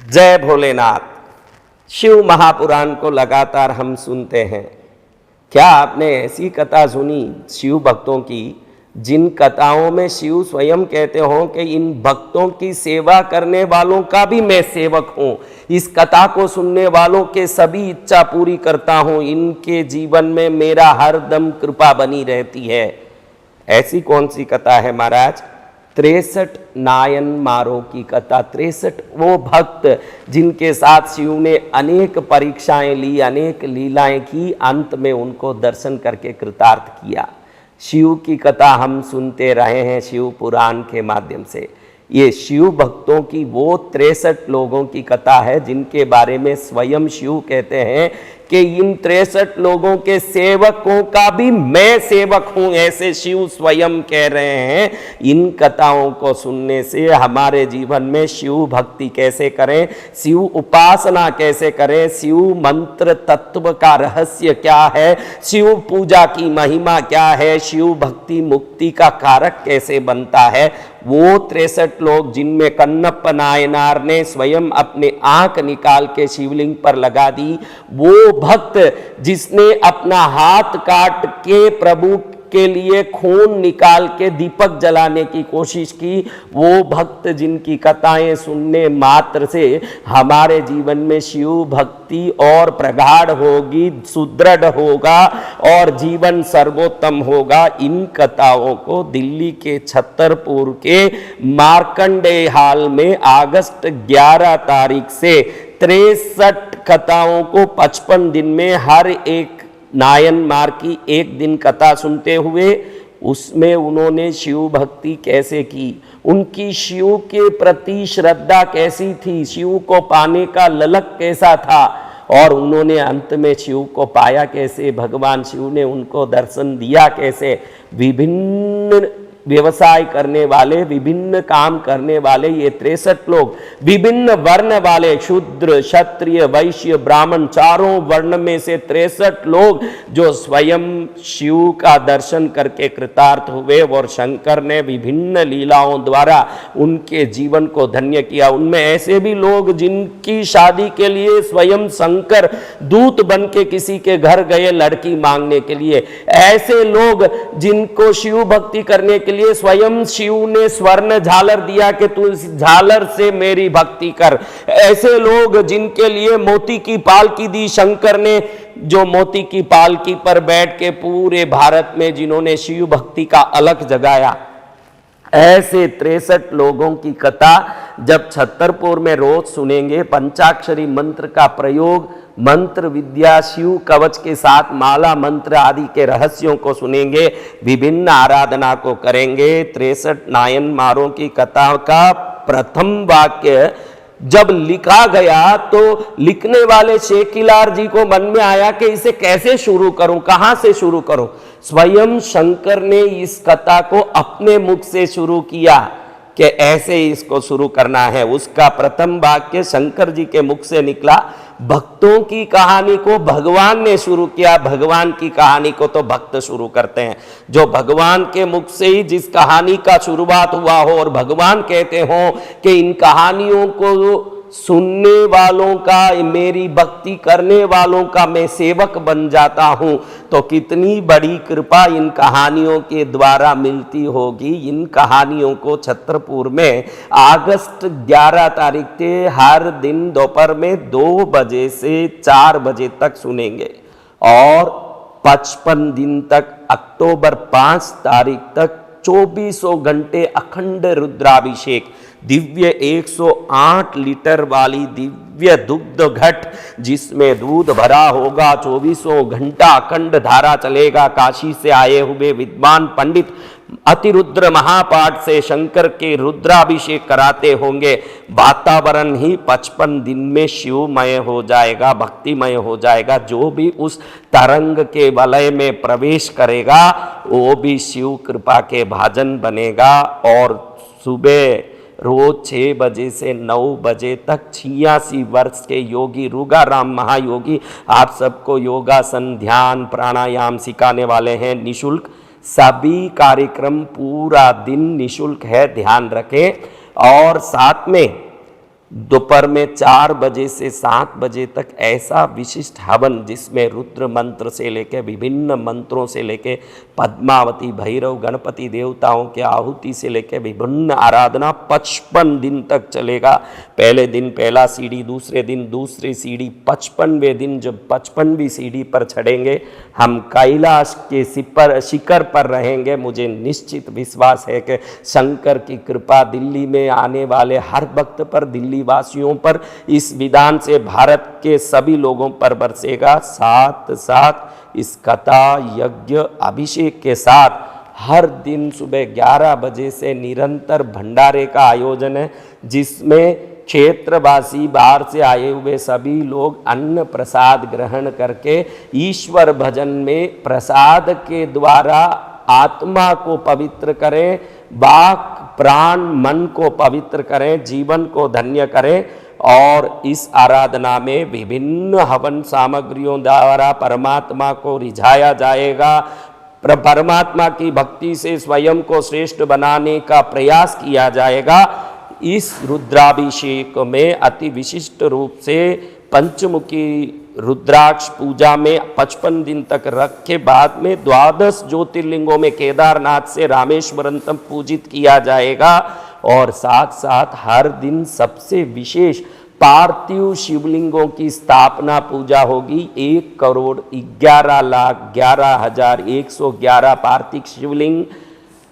जय भोलेनाथ। शिव महापुराण को लगातार हम सुनते हैं। क्या आपने ऐसी कथा सुनी शिव भक्तों की, जिन कथाओं में शिव स्वयं कहते हो कि इन भक्तों की सेवा करने वालों का भी मैं सेवक हूँ, इस कथा को सुनने वालों के सभी इच्छा पूरी करता हूँ, इनके जीवन में मेरा हरदम कृपा बनी रहती है। ऐसी कौन सी कथा है महाराज? 63 नायन मारों की कथा। 63 वो भक्त जिनके साथ शिव ने अनेक परीक्षाएं ली, अनेक लीलाएं की, अंत में उनको दर्शन करके कृतार्थ किया। शिव की कथा हम सुनते रहे हैं शिव पुराण के माध्यम से। ये शिव भक्तों की वो 63 लोगों की कथा है जिनके बारे में स्वयं शिव कहते हैं कि इन 63 लोगों के सेवकों का भी मैं सेवक हूं, ऐसे शिव स्वयं कह रहे हैं। इन कथाओं को सुनने से हमारे जीवन में शिव भक्ति कैसे करें, शिव उपासना कैसे करें, शिव मंत्र तत्व का रहस्य क्या है, शिव पूजा की महिमा क्या है, शिव भक्ति मुक्ति का कारक कैसे बनता है, वो 63 लोग जिनमें कन्नप्प नायनार ने स्वयं अपने आंख निकाल के शिवलिंग पर लगा दी, वो भक्त जिसने अपना हाथ काट के प्रभु के लिए खून निकाल के दीपक जलाने की कोशिश की, वो भक्त जिनकी कथाएं सुनने मात्र से हमारे जीवन में शिव भक्ति और प्रगाढ़ होगी, सुदृढ़ होगा और जीवन सर्वोत्तम होगा। इन कथाओं को दिल्ली के छतरपुर के मार्कंडेय हॉल में अगस्त 11 तारीख से 63 कथाओं को 55 दिन में हर एक नायन मार की एक दिन कथा सुनते हुए उसमें उन्होंने शिव भक्ति कैसे की, उनकी शिव के प्रति श्रद्धा कैसी थी, शिव को पाने का ललक कैसा था और उन्होंने अंत में शिव को पाया कैसे, भगवान शिव ने उनको दर्शन दिया कैसे। विभिन्न व्यवसाय करने वाले, विभिन्न काम करने वाले ये 63 लोग, विभिन्न वर्ण वाले, शूद्र क्षत्रिय वैश्य ब्राह्मण, चारों वर्ण में से 63 लोग जो स्वयं शिव का दर्शन करके कृतार्थ हुए और शंकर ने विभिन्न लीलाओं द्वारा उनके जीवन को धन्य किया। उनमें ऐसे भी लोग जिनकी शादी के लिए स्वयं शंकर दूत बन के किसी के घर गए लड़की मांगने के लिए, ऐसे लोग जिनको शिव भक्ति करने के लिए स्वयं शिव ने स्वर्ण झालर दिया कि तू इस झालर से मेरी भक्ति कर, ऐसे लोग जिनके लिए मोती की पालकी दी शंकर ने, जो मोती की पालकी पर बैठ के पूरे भारत में जिन्होंने शिव भक्ति का अलख जगाया, ऐसे 63 लोगों की कथा जब छतरपुर में रोज सुनेंगे, पंचाक्षरी मंत्र का प्रयोग, मंत्र विद्या, शिव कवच के साथ माला मंत्र आदि के रहस्यों को सुनेंगे, विभिन्न आराधना को करेंगे। 63 नायन मारों की कथा का प्रथम वाक्य जब लिखा गया तो लिखने वाले शेखिलार जी को मन में आया कि इसे कैसे शुरू करूं, कहां से शुरू करूं। स्वयं शंकर ने इस कथा को अपने मुख से शुरू किया कि ऐसे ही इसको शुरू करना है। उसका प्रथम वाक्य शंकर जी के मुख से निकला। भक्तों की कहानी को भगवान ने शुरू किया, भगवान की कहानी को तो भक्त शुरू करते हैं। जो भगवान के मुख से ही जिस कहानी का शुरुआत हुआ हो और भगवान कहते हो कि इन कहानियों को सुनने वालों का, मेरी भक्ति करने वालों का मैं सेवक बन जाता हूं, तो कितनी बड़ी कृपा इन कहानियों के द्वारा मिलती होगी। इन कहानियों को छतरपुर में अगस्त 11 तारीख से हर दिन दोपहर में 2 बजे से 4 बजे तक सुनेंगे और 55 दिन तक अक्टूबर 5 तारीख तक 24 घंटे अखंड रुद्राभिषेक, दिव्य 108 लीटर वाली दिव्य दुग्ध घट जिसमें दूध भरा होगा, 24 घंटा अखंड धारा चलेगा। काशी से आए हुए विद्वान पंडित अतिरुद्र महापाठ से शंकर के रुद्राभिषेक कराते होंगे। वातावरण ही 55 दिन में शिवमय हो जाएगा, भक्तिमय हो जाएगा। जो भी उस तरंग के वलय में प्रवेश करेगा वो भी शिव कृपा के भाजन बनेगा। और सुबह रोज 6 बजे से 9 बजे तक 86 वर्ष के योगी रूगाराम महायोगी आप सबको योगासन, ध्यान, प्राणायाम सिखाने वाले हैं निशुल्क। सभी कार्यक्रम पूरा दिन निशुल्क है, ध्यान रखें। और साथ में दोपहर में 4 बजे से 7 बजे तक ऐसा विशिष्ट हवन जिसमें रुद्र मंत्र से लेकर विभिन्न मंत्रों से लेकर पद्मावती, भैरव, गणपति देवताओं के आहुति से लेकर विभिन्न आराधना 55 दिन तक चलेगा। पहले दिन पहला सीढ़ी, दूसरे दिन दूसरी सीढ़ी, 55वें दिन जब 55वीं सीढ़ी पर चढ़ेंगे हम कैलाश के शिखर पर रहेंगे। मुझे निश्चित विश्वास है कि शंकर की कृपा दिल्ली में आने वाले हर भक्त पर, दिल्ली वासियों पर, इस विधान से भारत के सभी लोगों पर बरसेगा। साथ साथ इस कथा यज्ञ अभिषेक के साथ हर दिन सुबह 11 बजे से निरंतर भंडारे का आयोजन है, जिसमें क्षेत्रवासी बाहर से आए हुए सभी लोग अन्न प्रसाद ग्रहण करके ईश्वर भजन में प्रसाद के द्वारा आत्मा को पवित्र करें, वाक प्राण मन को पवित्र करें, जीवन को धन्य करें। और इस आराधना में विभिन्न हवन सामग्रियों द्वारा परमात्मा को रिझाया जाएगा। परमात्मा की भक्ति से स्वयं को श्रेष्ठ बनाने का प्रयास किया जाएगा। इस रुद्राभिषेक में अति विशिष्ट रूप से पंचमुखी रुद्राक्ष पूजा में 55 दिन तक रख के बाद में 12 ज्योतिर्लिंगों में केदारनाथ से रामेश्वरम तक पूजित किया जाएगा। और साथ साथ हर दिन सबसे विशेष पार्थिव शिवलिंगों की स्थापना पूजा होगी। 1,11,11,111 पार्थिव शिवलिंग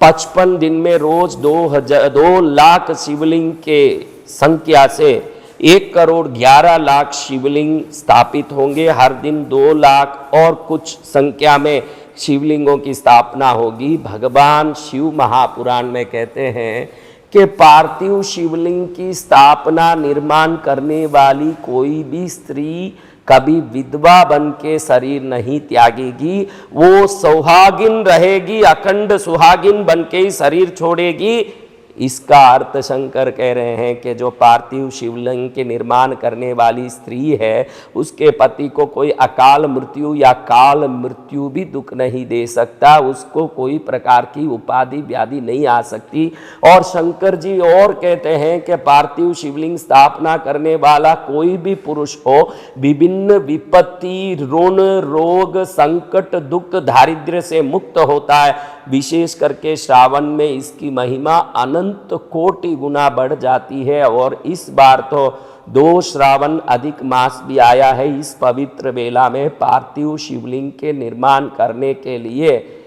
55 दिन में रोज 2 लाख शिवलिंग के संख्या से 1,11,00,000 शिवलिंग स्थापित होंगे। हर दिन 2 लाख और कुछ संख्या में शिवलिंगों की स्थापना होगी। भगवान शिव महापुराण में कहते हैं कि पार्थिव शिवलिंग की स्थापना निर्माण करने वाली कोई भी स्त्री कभी विधवा बन के शरीर नहीं त्यागेगी, वो सुहागिन रहेगी, अखंड सुहागिन बन के ही शरीर छोड़ेगी। इसका अर्थ शंकर कह रहे हैं कि जो पार्थिव शिवलिंग के निर्माण करने वाली स्त्री है उसके पति को कोई अकाल मृत्यु या काल मृत्यु भी दुख नहीं दे सकता, उसको कोई प्रकार की उपाधि व्याधि नहीं आ सकती। और शंकर जी और कहते हैं कि पार्थिव शिवलिंग स्थापना करने वाला कोई भी पुरुष हो विभिन्न विपत्ति, ऋण, रोग, संकट, दुख, दारिद्र्य से मुक्त होता है। विशेष करके श्रावण में इसकी महिमा अनंत कोटि गुना बढ़ जाती है। और इस बार तो 2 श्रावण अधिक मास भी आया है। इस पवित्र बेला में पार्थिव शिवलिंग के निर्माण करने के लिए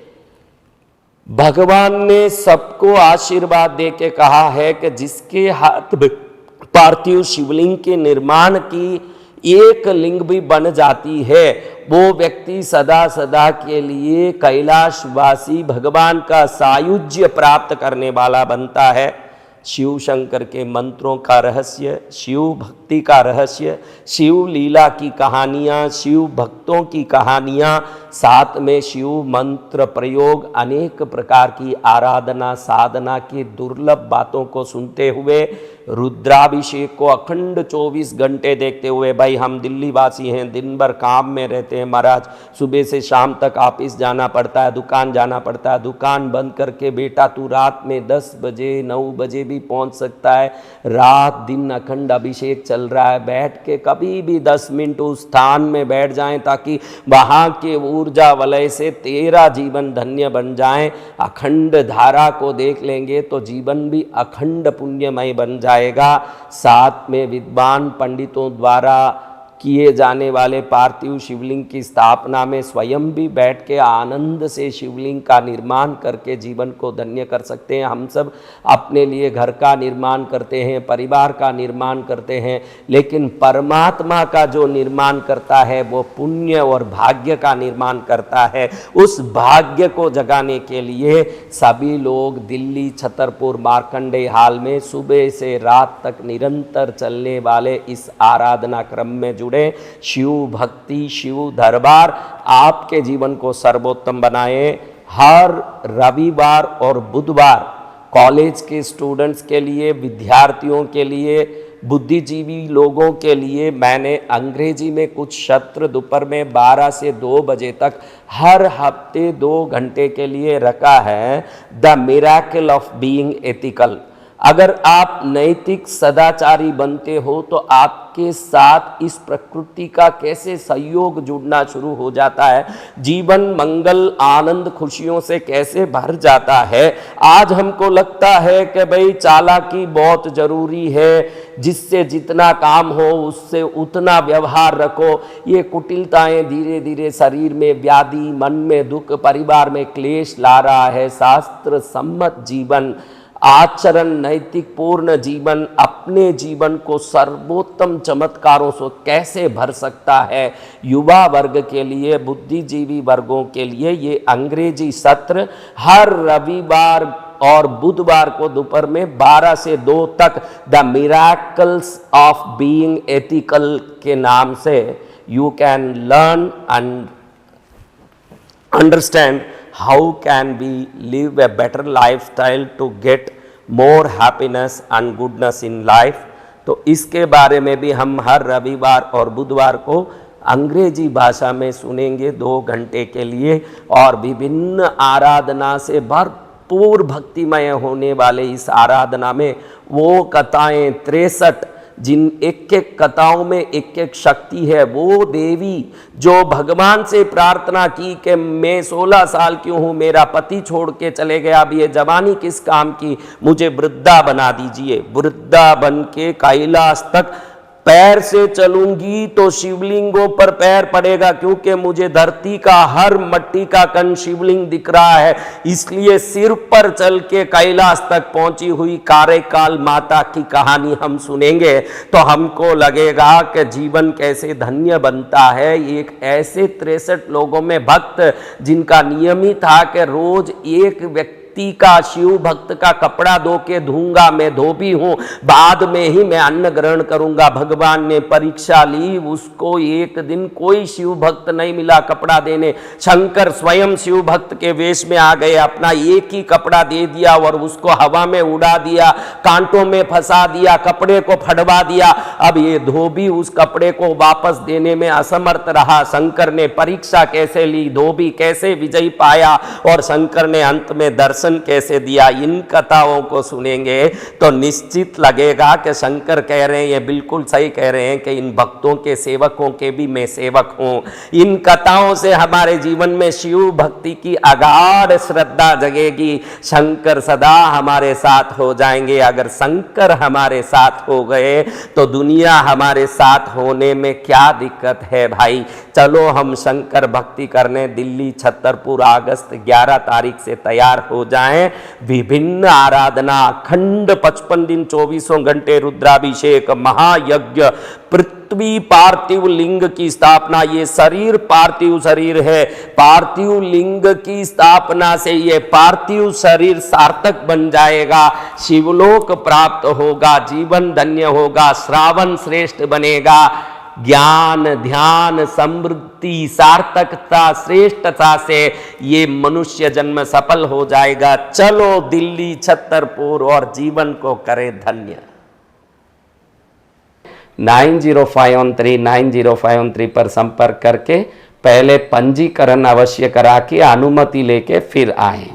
भगवान ने सबको आशीर्वाद दे के कहा है कि जिसके हाथ पार्थिव शिवलिंग के निर्माण की एक लिंग भी बन जाती है वो व्यक्ति सदा सदा के लिए कैलाशवासी भगवान का सायुज्य प्राप्त करने वाला बनता है। शिव शंकर के मंत्रों का रहस्य, शिव भक्ति का रहस्य, शिव लीला की कहानियाँ, शिव भक्तों की कहानियाँ, साथ में शिव मंत्र प्रयोग, अनेक प्रकार की आराधना साधना की दुर्लभ बातों को सुनते हुए रुद्राभिषेक को अखंड 24 घंटे देखते हुए, भाई हम दिल्ली वासी हैं, दिन भर काम में रहते हैं महाराज, सुबह से शाम तक ऑफिस जाना पड़ता है, दुकान जाना पड़ता है, दुकान बंद करके बेटा तू रात में 10 बजे 9 बजे भी पहुंच सकता है। रात दिन अखंड अभिषेक चल रहा है, बैठ के कभी भी 10 मिनट उस स्थान में बैठ जाएं ताकि वहाँ के ऊर्जा वलय से तेरा जीवन धन्य बन जाए। अखंड धारा को देख लेंगे तो जीवन भी अखंड पुण्यमय बन जाएगा। साथ में विद्वान पंडितों द्वारा किए जाने वाले पार्थिव शिवलिंग की स्थापना में स्वयं भी बैठ के आनंद से शिवलिंग का निर्माण करके जीवन को धन्य कर सकते हैं। हम सब अपने लिए घर का निर्माण करते हैं, परिवार का निर्माण करते हैं, लेकिन परमात्मा का जो निर्माण करता है वो पुण्य और भाग्य का निर्माण करता है। उस भाग्य को जगाने के लिए सभी लोग दिल्ली छतरपुर मार्कंडेय हॉल में सुबह से रात तक निरंतर चलने वाले इस आराधना क्रम में जुड़े। शिव भक्ति, शिव दरबार आपके जीवन को सर्वोत्तम बनाए। हर रविवार और बुधवार कॉलेज के स्टूडेंट्स के लिए, विद्यार्थियों के लिए, बुद्धिजीवी लोगों के लिए मैंने अंग्रेजी में कुछ सत्र दोपहर में 12 से 2 बजे तक हर हफ्ते 2 घंटे के लिए रखा है। The miracle of being ethical. अगर आप नैतिक सदाचारी बनते हो तो आपके साथ इस प्रकृति का कैसे सहयोग जुड़ना शुरू हो जाता है, जीवन मंगल आनंद खुशियों से कैसे भर जाता है। आज हमको लगता है कि भाई चालाकी बहुत जरूरी है, जिससे जितना काम हो उससे उतना व्यवहार रखो। ये कुटिलताएं धीरे धीरे शरीर में व्याधि, मन में दुख, परिवार में क्लेश ला रहा है। शास्त्र सम्मत जीवन, आचरण, नैतिक पूर्ण जीवन अपने जीवन को सर्वोत्तम चमत्कारों से कैसे भर सकता है। युवा वर्ग के लिए, बुद्धिजीवी वर्गों के लिए ये अंग्रेजी सत्र हर रविवार और बुधवार को दोपहर में 12 से 2 तक the miracles of being ethical के नाम से you can learn and understand how can we live a better lifestyle to get more happiness and goodness in life। तो इसके बारे में भी हम हर रविवार और बुधवार को अंग्रेजी भाषा में सुनेंगे 2 घंटे के लिए, और विभिन्न आराधना से भरपूर भक्तिमय होने वाले इस आराधना में वो कथाएं 63 जिन एक एक कथाओं में एक एक शक्ति है। वो देवी जो भगवान से प्रार्थना की कि मैं 16 साल की हूँ, मेरा पति छोड़ के चले गया, अब ये जवानी किस काम की, मुझे वृद्धा बना दीजिए। वृद्धा बन के कैलाश तक पैर से चलूंगी तो शिवलिंगों पर पैर पड़ेगा, क्योंकि मुझे धरती का हर मट्टी का कण शिवलिंग दिख रहा है। इसलिए सिर पर चल के कैलाश तक पहुंची हुई कार्यकाल माता की कहानी हम सुनेंगे तो हमको लगेगा कि जीवन कैसे धन्य बनता है। एक ऐसे 63 लोगों में भक्त जिनका नियम ही था कि रोज एक व्यक्ति का, शिव भक्त का कपड़ा धो के धूंगा, मैं धोबी हूं, बाद में ही मैं अन्न ग्रहण करूंगा। भगवान ने परीक्षा ली, उसको एक दिन कोई शिव भक्त नहीं मिला कपड़ा देने। शंकर स्वयं शिव भक्त के वेश में आ गए, अपना एक ही कपड़ा दे दिया और उसको हवा में उड़ा दिया, कांटों में फंसा दिया, कपड़े को फड़वा दिया। अब ये धोबी उस कपड़े को वापस देने में असमर्थ रहा। शंकर ने परीक्षा कैसे ली, धोबी कैसे विजय पाया और शंकर ने अंत में दर्शन कैसे दिया, इन कथाओं को सुनेंगे तो निश्चित लगेगा कि शंकर कह रहे हैं, ये बिल्कुल सही कह रहे हैं कि इन भक्तों के सेवकों के भी मैं सेवक हूं। इन कथाओं से हमारे जीवन में शिव भक्ति की अगाध श्रद्धा जगेगी। शंकर सदा हमारे साथ हो जाएंगे। अगर शंकर हमारे साथ हो गए तो दुनिया हमारे साथ होने में क्या दिक्कत है भाई। चलो हम शंकर भक्ति करने दिल्ली छतरपुर अगस्त 11 तारीख से तैयार हो जाएं। विभिन्न आराधना, अखंड 55 दिन 24 घंटे रुद्राभिषेक, महायज्ञ, पृथ्वी पार्थिव लिंग की स्थापना। ये शरीर पार्थिव शरीर है, पार्थिव लिंग की स्थापना से ये पार्थिव शरीर सार्थक बन जाएगा, शिवलोक प्राप्त होगा, जीवन धन्य होगा, श्रावण श्रेष्ठ बनेगा, ज्ञान ध्यान समृद्धि सार्थकता श्रेष्ठता से ये मनुष्य जन्म सफल हो जाएगा। चलो दिल्ली छतरपुर और जीवन को करे धन्य। 9051390513 पर संपर्क करके पहले पंजीकरण अवश्य करा के अनुमति लेके फिर आए।